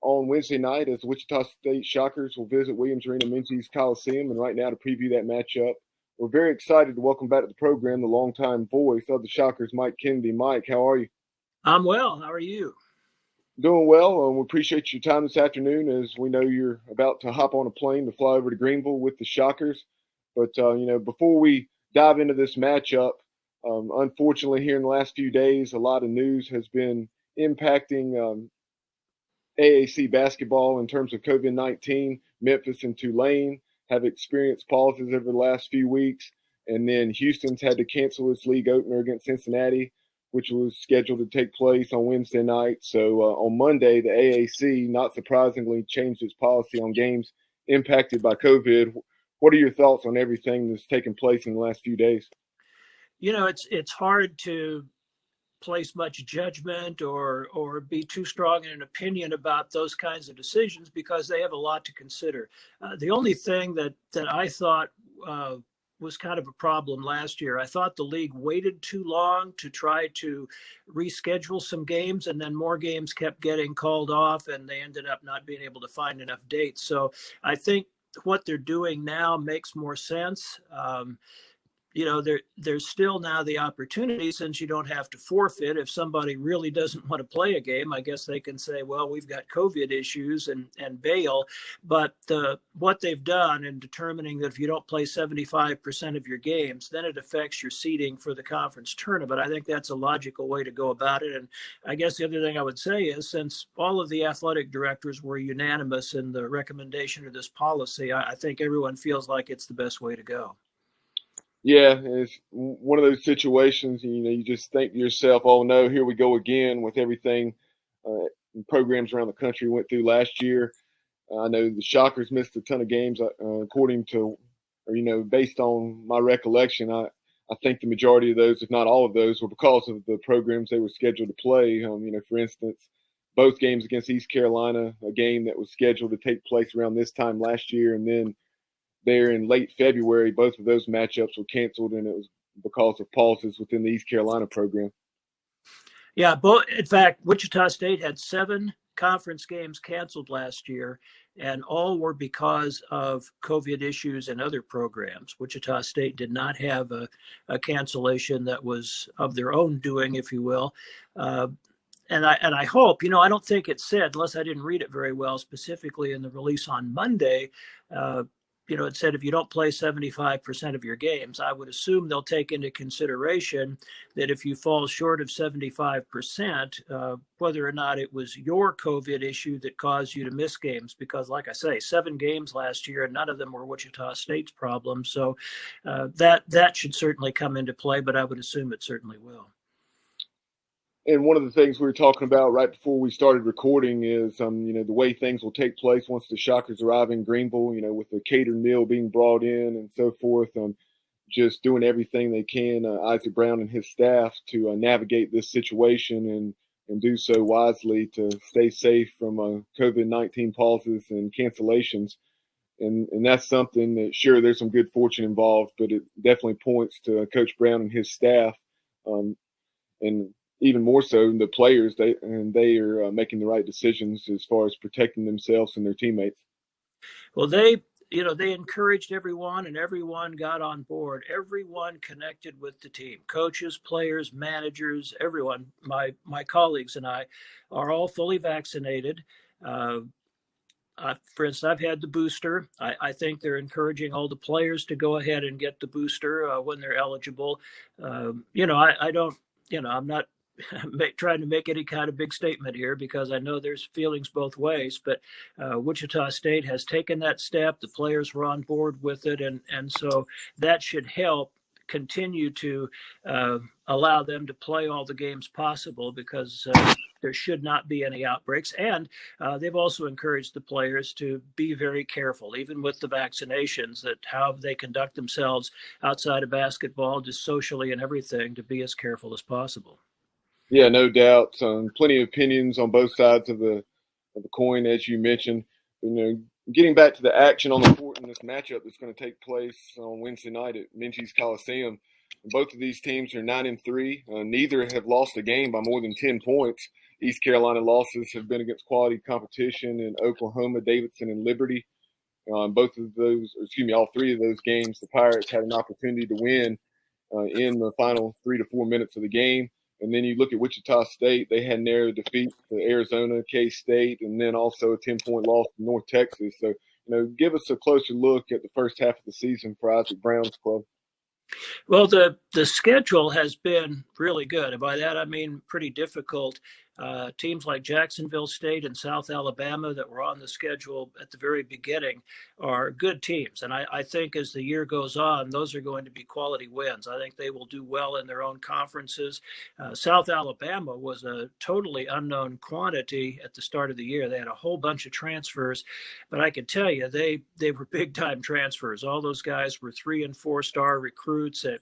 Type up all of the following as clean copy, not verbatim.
on Wednesday night as the Wichita State Shockers will visit Williams Arena Menzies Coliseum. And right now to preview that matchup, we're very excited to welcome back to the program the longtime voice of the Shockers, Mike Kennedy. Mike, how are you? I'm well. How are you? Doing well. We appreciate your time this afternoon as we know you're about to hop on a plane to fly over to Greenville with the Shockers. But, before we dive into this matchup, unfortunately here in the last few days, a lot of news has been impacting AAC basketball in terms of COVID-19. Memphis and Tulane have experienced pauses over the last few weeks. And then Houston's had to cancel its league opener against Cincinnati, which was scheduled to take place on Wednesday night. So on Monday, the AAC, not surprisingly, changed its policy on games impacted by COVID. What are your thoughts on everything that's taken place in the last few days? You know, it's hard to place much judgment or be too strong in an opinion about those kinds of decisions because they have a lot to consider. The only thing that I thought was kind of a problem last year, I thought the league waited too long to try to reschedule some games, and then more games kept getting called off, and they ended up not being able to find enough dates. So I think what they're doing now makes more sense. There's still now the opportunity, since you don't have to forfeit. If somebody really doesn't want to play a game, I guess they can say, well, we've got COVID issues and bail. But what they've done in determining that if you don't play 75% of your games, then it affects your seeding for the conference tournament. I think that's a logical way to go about it. And I guess the other thing I would say is, since all of the athletic directors were unanimous in the recommendation of this policy, I think everyone feels like it's the best way to go. Yeah, it's one of those situations, you just think to yourself, oh, no, here we go again with everything programs around the country went through last year. I know the Shockers missed a ton of games, according to, based on my recollection, I think the majority of those, if not all of those, were because of the programs they were scheduled to play. For instance, both games against East Carolina, a game that was scheduled to take place around this time last year, and then there in late February, both of those matchups were canceled, and it was because of pauses within the East Carolina program. Yeah, in fact, Wichita State had 7 conference games canceled last year, and all were because of COVID issues in other programs. Wichita State did not have a cancellation that was of their own doing, if you will. And I hope, I don't think it said, unless I didn't read it very well, specifically in the release on Monday, it said if you don't play 75% of your games, I would assume they'll take into consideration that if you fall short of 75%, whether or not it was your COVID issue that caused you to miss games. Because like I say, 7 games last year, and none of them were Wichita State's problem. So that should certainly come into play, but I would assume it certainly will. And one of the things we were talking about right before we started recording is, the way things will take place once the Shockers arrive in Greenville, with the catered meal being brought in and so forth, just doing everything they can, Isaac Brown and his staff, to navigate this situation and do so wisely to stay safe from COVID-19 pauses and cancellations. And that's something that, sure, there's some good fortune involved, but it definitely points to Coach Brown and his staff, and even more so the players, they are making the right decisions as far as protecting themselves and their teammates. Well, they encouraged everyone, and everyone got on board. Everyone connected with the team, coaches, players, managers, everyone. My colleagues and I are all fully vaccinated. For instance, I've had the booster. I think they're encouraging all the players to go ahead and get the booster when they're eligible. I'm not trying to make any kind of big statement here, because I know there's feelings both ways, but Wichita State has taken that step. The players were on board with it. And so that should help continue to allow them to play all the games possible, because there should not be any outbreaks. And they've also encouraged the players to be very careful, even with the vaccinations, that how they conduct themselves outside of basketball, just socially and everything, to be as careful as possible. Yeah, no doubt. Plenty of opinions on both sides of the coin, as you mentioned. Getting back to the action on the court in this matchup that's going to take place on Wednesday night at Menzies Coliseum. Both of these teams are 9-3. Neither have lost a game by more than 10 points. East Carolina losses have been against quality competition in Oklahoma, Davidson, and Liberty. Both of those, all three of those games, the Pirates had an opportunity to win in the final 3 to 4 minutes of the game. And then you look at Wichita State, they had narrow defeat to Arizona, K-State, and then also a 10-point loss to North Texas. So, give us a closer look at the first half of the season for Isaac Brown's club. Well, the schedule has been really good. And by that, I mean pretty difficult. Teams like Jacksonville State and South Alabama that were on the schedule at the very beginning are good teams. And I think as the year goes on, those are going to be quality wins. I think they will do well in their own conferences. South Alabama was a totally unknown quantity at the start of the year. They had a whole bunch of transfers, but I can tell you they were big time transfers. All those guys were 3- and 4-star recruits at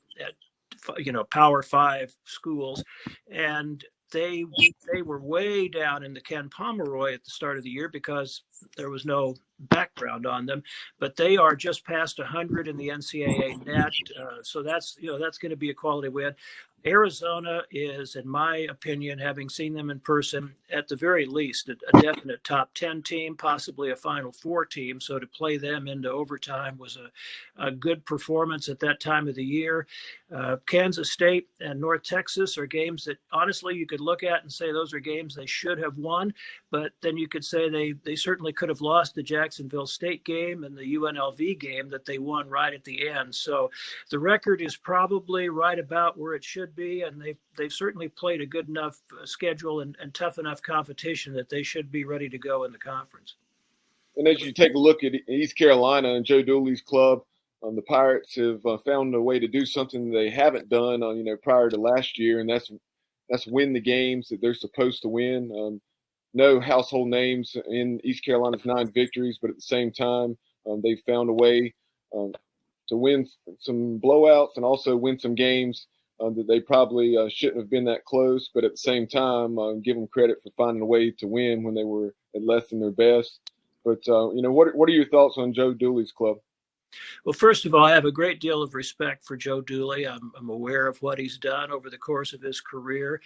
Power 5 schools, and they were way down in the Ken Pomeroy at the start of the year because there was no background on them, but they are just past 100 in the NCAA net. So that's going to be a quality win. Arizona is, in my opinion, having seen them in person, at the very least, a definite top 10 team, possibly a Final Four team. So to play them into overtime was a good performance at that time of the year. Kansas State and North Texas are games that, honestly, you could look at and say those are games they should have won, but then you could say they certainly could have lost the Jacksonville State game and the UNLV game that they won right at the end. So the record is probably right about where it should be, and they've certainly played a good enough schedule and tough enough competition that they should be ready to go in the conference. And as you take a look at East Carolina and Joe Dooley's club, the Pirates have found a way to do something they haven't done, prior to last year, and that's win the games that they're supposed to win. No household names in East Carolina's 9 victories, but at the same time, they've found a way to win some blowouts and also win some games that they probably shouldn't have been that close, but at the same time, give them credit for finding a way to win when they were at less than their best. But, what are your thoughts on Joe Dooley's club? Well, first of all, I have a great deal of respect for Joe Dooley. I'm aware of what he's done over the course of his career.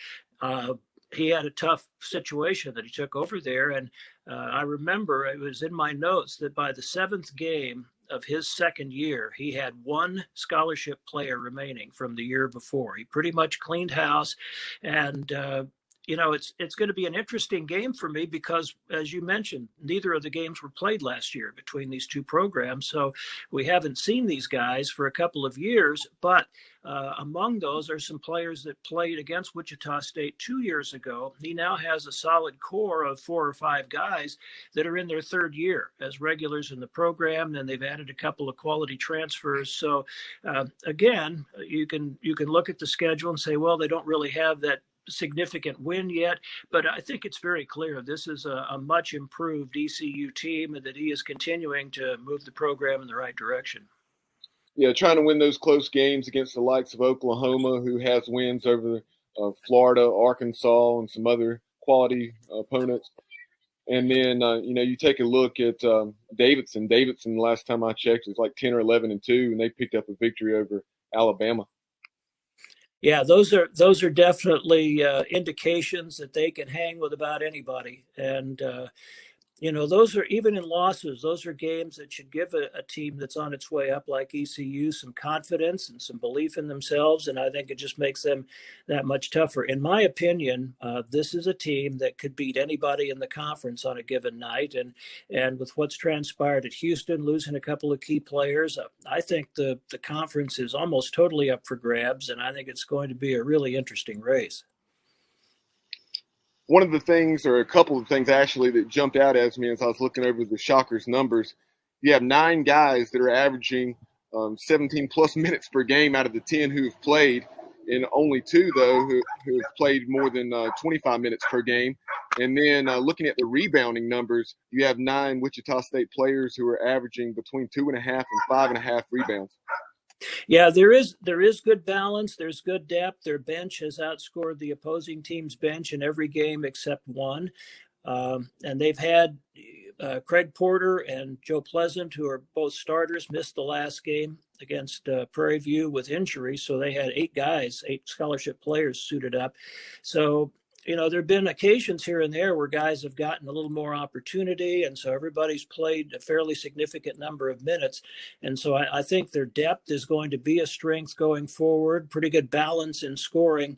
He had a tough situation that he took over there. And I remember it was in my notes that by the 7th game of his second year, he had 1 scholarship player remaining from the year before. He pretty much cleaned house. And, it's going to be an interesting game for me because, as you mentioned, neither of the games were played last year between these two programs. So we haven't seen these guys for a couple of years, but among those are some players that played against Wichita State 2 years ago. He now has a solid core of 4 or 5 guys that are in their 3rd year as regulars in the program. Then they've added a couple of quality transfers. So again, you can look at the schedule and say, well, they don't really have that significant win yet, but I think it's very clear this is a much improved ECU team and that he is continuing to move the program in the right direction. Yeah, trying to win those close games against the likes of Oklahoma, who has wins over Florida, Arkansas, and some other quality opponents. And then, you take a look at Davidson. Davidson, the last time I checked, was like 10 or 11-2, and they picked up a victory over Alabama. Yeah, those are definitely indications that they can hang with about anybody. And, those are, even in losses, those are games that should give a team that's on its way up like ECU some confidence and some belief in themselves. And I think it just makes them that much tougher. In my opinion, this is a team that could beat anybody in the conference on a given night. And with what's transpired at Houston, losing a couple of key players, I think the conference is almost totally up for grabs. And I think it's going to be a really interesting race. One of the things, or a couple of things actually, that jumped out at me as I was looking over the Shockers numbers, you have 9 guys that are averaging 17 plus minutes per game out of the 10 who have played, and only 2, though, who have played more than 25 minutes per game. And then looking at the rebounding numbers, you have 9 Wichita State players who are averaging between 2.5 and 5.5 rebounds. Yeah, there is good balance. There's good depth. Their bench has outscored the opposing team's bench in every game except one. And they've had Craig Porter and Joe Pleasant, who are both starters, missed the last game against Prairie View with injury. So they had 8 guys, 8 scholarship players suited up. So there have been occasions here and there where guys have gotten a little more opportunity, and so everybody's played a fairly significant number of minutes. And so I think their depth is going to be a strength going forward, pretty good balance in scoring.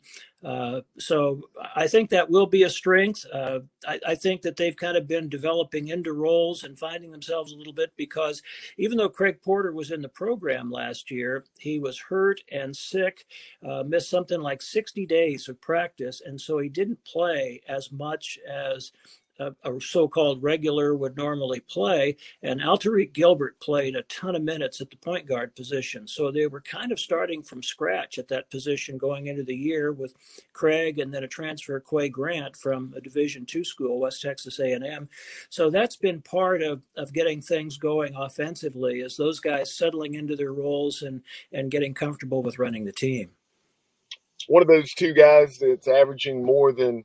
So I think that will be a strength. I think that they've kind of been developing into roles and finding themselves a little bit, because even though Craig Porter was in the program last year, he was hurt and sick, missed something like 60 days of practice. And so he didn't play as much as a so-called regular would normally play, and Alterique Gilbert played a ton of minutes at the point guard position. So they were kind of starting from scratch at that position going into the year with Craig and then a transfer, Quay Grant, from a Division II school, West Texas A&M. So that's been part of getting things going offensively, is those guys settling into their roles and getting comfortable with running the team. One of those two guys that's averaging more than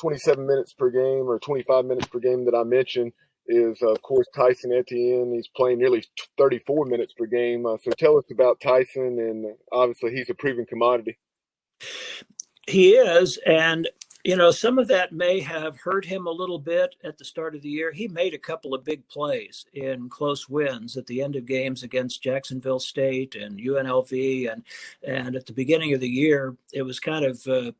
27 minutes per game or 25 minutes per game that I mentioned is, of course, Tyson Etienne. He's playing nearly 34 minutes per game. So tell us about Tyson, and obviously he's a proven commodity. He is, and some of that may have hurt him a little bit at the start of the year. He made a couple of big plays in close wins at the end of games against Jacksonville State and UNLV, and at the beginning of the year, it was kind of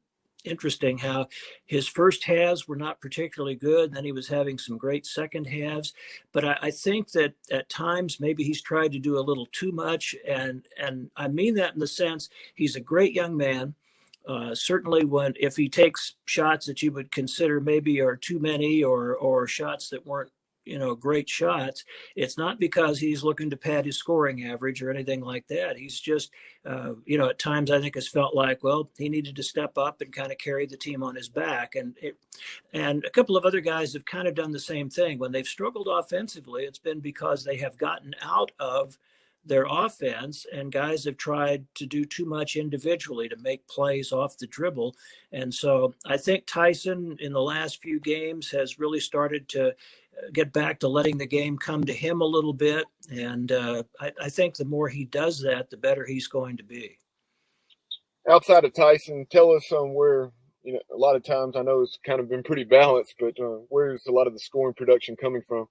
interesting how his first halves were not particularly good. Then he was having some great second halves. But I think that at times maybe he's tried to do a little too much. And I mean that in the sense he's a great young man. Certainly if he takes shots that you would consider maybe are too many or shots that weren't great shots, it's not because he's looking to pad his scoring average or anything like that. He's just, at times I think has felt like, well, he needed to step up and kind of carry the team on his back. And a couple of other guys have kind of done the same thing. When they've struggled offensively, it's been because they have gotten out of their offense, and guys have tried to do too much individually to make plays off the dribble. And so I think Tyson in the last few games has really started to get back to letting the game come to him a little bit. And I think the more he does that, the better he's going to be. Outside of Tyson, tell us where, a lot of times I know it's kind of been pretty balanced, but where's a lot of the scoring production coming from?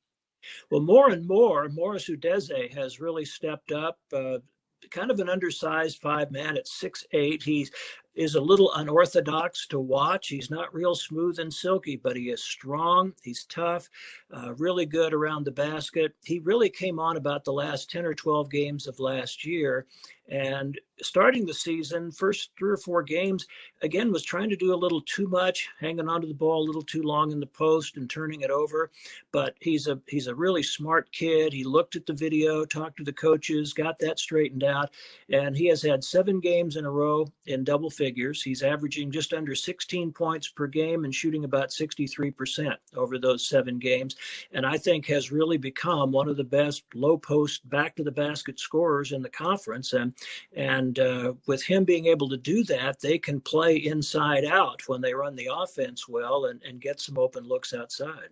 Well, more and more, Morris Udeze has really stepped up. Kind of an undersized 5-man at 6'8". He is a little unorthodox to watch. He's not real smooth and silky, but he is strong. He's tough, really good around the basket. He really came on about the last 10 or 12 games of last year. And starting the season, first 3 or 4 games, again, was trying to do a little too much, hanging onto the ball a little too long in the post and turning it over. But he's a really smart kid. He looked at the video, talked to the coaches, got that straightened out. And he has had 7 games in a row in double figures. He's averaging just under 16 points per game and shooting about 63% over those 7 games. And I think has really become one of the best low post back to the basket scorers in the conference. And with him being able to do that, they can play inside out when they run the offense well and get some open looks outside.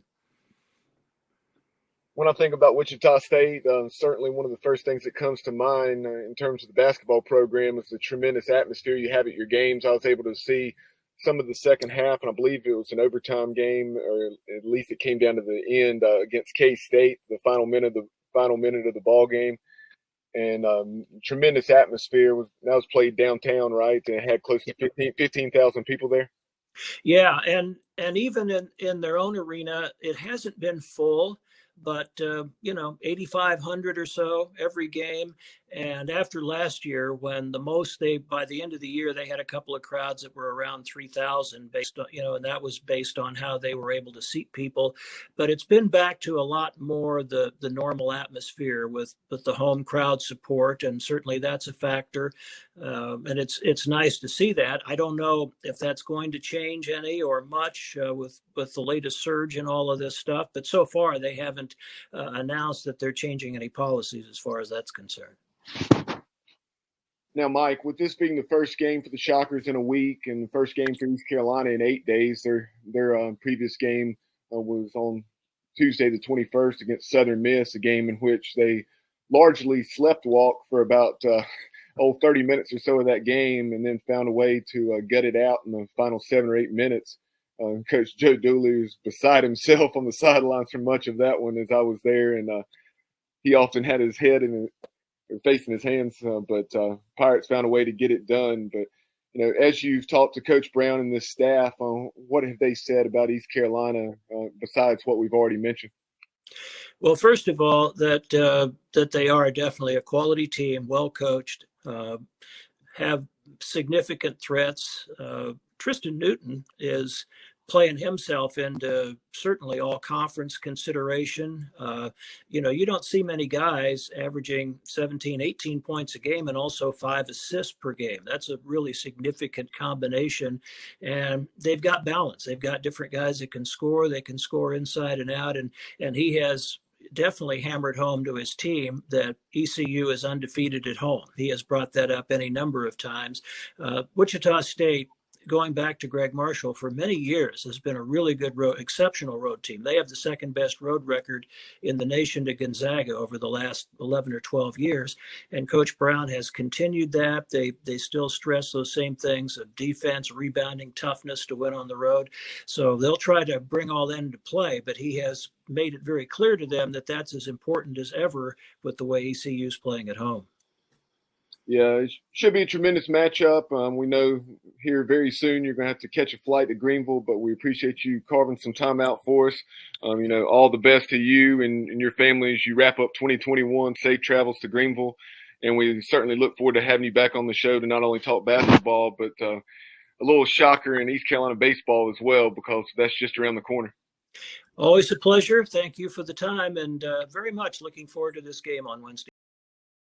When I think about Wichita State, certainly one of the first things that comes to mind in terms of the basketball program is the tremendous atmosphere you have at your games. I was able to see some of the second half, and I believe it was an overtime game, or at least it came down to the end against K-State, the final minute of the ball game. And tremendous atmosphere. That was played downtown, right? And it had close to 15,000 people there. Yeah, and even in their own arena, it hasn't been full, but 8,500 or so every game. And after last year, when by the end of the year, they had a couple of crowds that were around 3,000 based on, and that was based on how they were able to seat people. But it's been back to a lot more the normal atmosphere with the home crowd support. And certainly that's a factor. And it's nice to see that. I don't know if that's going to change any or much with the latest surge and all of this stuff. But so far, they haven't announced that they're changing any policies as far as that's concerned. Now, Mike, with this being the first game for the Shockers in a week and the first game for East Carolina in 8 days, their previous game was on Tuesday the 21st against Southern Miss, a game in which they largely sleptwalk for about 30 minutes or so of that game, and then found a way to gut it out in the final 7 or 8 minutes. Coach Joe Dooley was beside himself on the sidelines for much of that one as I was there, and he often had his head facing his hands, but Pirates found a way to get it done. But as you've talked to Coach Brown and this staff, what have they said about East Carolina besides what we've already mentioned? Well, first of all, that they are definitely a quality team, well coached, have significant threats. Tristan Newton is playing himself into certainly all conference consideration. You don't see many guys averaging 17, 18 points a game and also 5 assists per game. That's a really significant combination. And they've got balance. They've got different guys that can score. They can score inside and out. And he has definitely hammered home to his team that ECU is undefeated at home. He has brought that up any number of times. Wichita State, going back to Greg Marshall, for many years has been a really good exceptional road team. They have the second best road record in the nation to Gonzaga over the last 11 or 12 years. And Coach Brown has continued that. They still stress those same things of defense, rebounding, toughness to win on the road. So they'll try to bring all that into play, but he has made it very clear to them that that's as important as ever with the way ECU is playing at home. Yeah, it should be a tremendous matchup. We know here very soon you're going to have to catch a flight to Greenville, but we appreciate you carving some time out for us. All the best to you and your family as you wrap up 2021. Safe travels to Greenville. And we certainly look forward to having you back on the show to not only talk basketball, but a little shocker in East Carolina baseball as well, because that's just around the corner. Always a pleasure. Thank you for the time, and very much looking forward to this game on Wednesday.